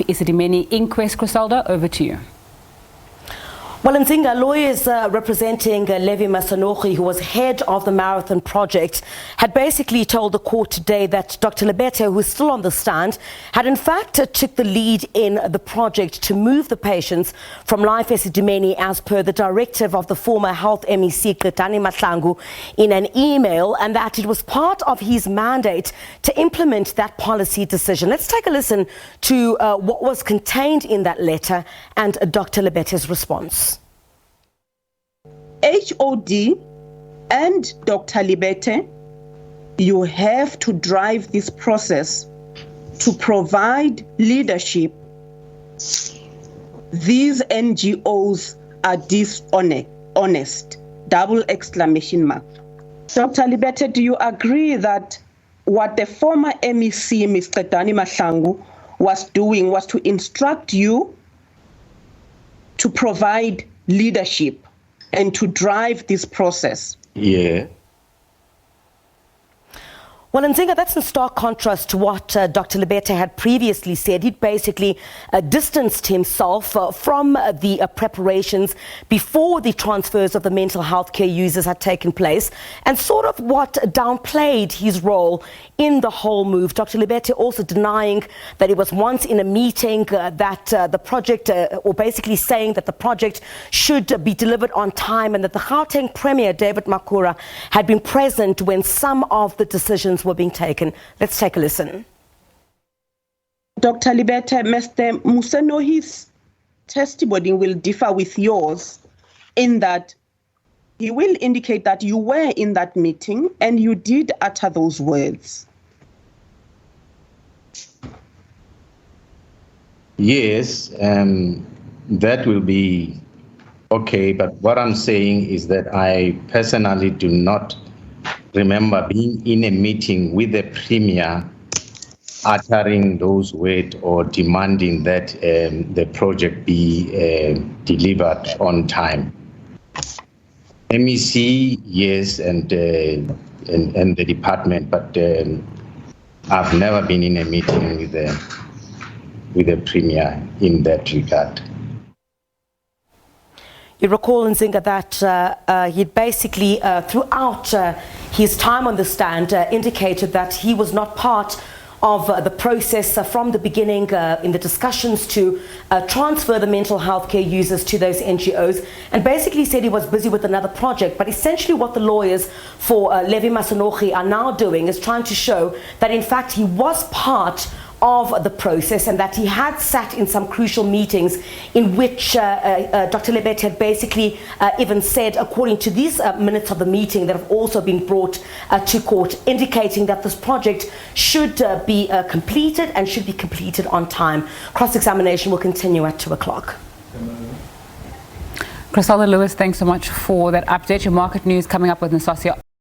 Life Esidimeni inquest. Griselda, over to you. Well, in Nzinga, lawyers representing Levi Masanochi, who was head of the Marathon Project, had basically told the court today that Dr. Lebethe, who is still on the stand, had in fact took the lead in the project to move the patients from Life Esidimeni as per the directive of the former Health MEC, Gauteng Mahlangu, in an email, and that it was part of his mandate to implement that policy decision. Let's take a listen to what was contained in that letter and Dr. Lebethe's response. HOD and Dr. Lebethe, you have to drive this process to provide leadership. These NGOs are dishonest, double exclamation mark. Dr. Lebethe, do you agree that what the former MEC, Mr. Gauteng Mahlangu, was doing was to instruct you to provide leadership and to drive this process? Yeah. Well, Nzinga, that's in stark contrast to what Dr. Lebethe had previously said. He'd basically distanced himself from the preparations before the transfers of the mental health care users had taken place, and sort of what downplayed his role in the whole move. Dr. Lebethe also denying that it was once in a meeting that the project, or basically saying that the project should be delivered on time, and that the Gauteng Premier, David Makura, had been present when some of the decisions were being taken. Let's take a listen. Dr. Lebethe, Mr. Masanochi's testimony will differ with yours in that he will indicate that you were in that meeting and you did utter those words. Yes, that will be okay, but what I'm saying is that I personally do not remember being in a meeting with the Premier uttering those words or demanding that the project be delivered on time. MEC, yes, and the department, but I've never been in a meeting with the Premier in that regard. You recall, Nzinga, that he basically, throughout his time on the stand, indicated that he was not part of the process from the beginning in the discussions to transfer the mental health care users to those NGOs, and basically said he was busy with another project. But essentially what the lawyers for Levi Masanochi are now doing is trying to show that in fact he was part of the process, and that he had sat in some crucial meetings in which Dr. Lebethe had basically even said, according to these minutes of the meeting that have also been brought to court, indicating that this project should be completed and should be completed on time. Cross-examination will continue at 2 o'clock. Griselda Lewis, thanks so much for that update. Your market news coming up with Nastasia.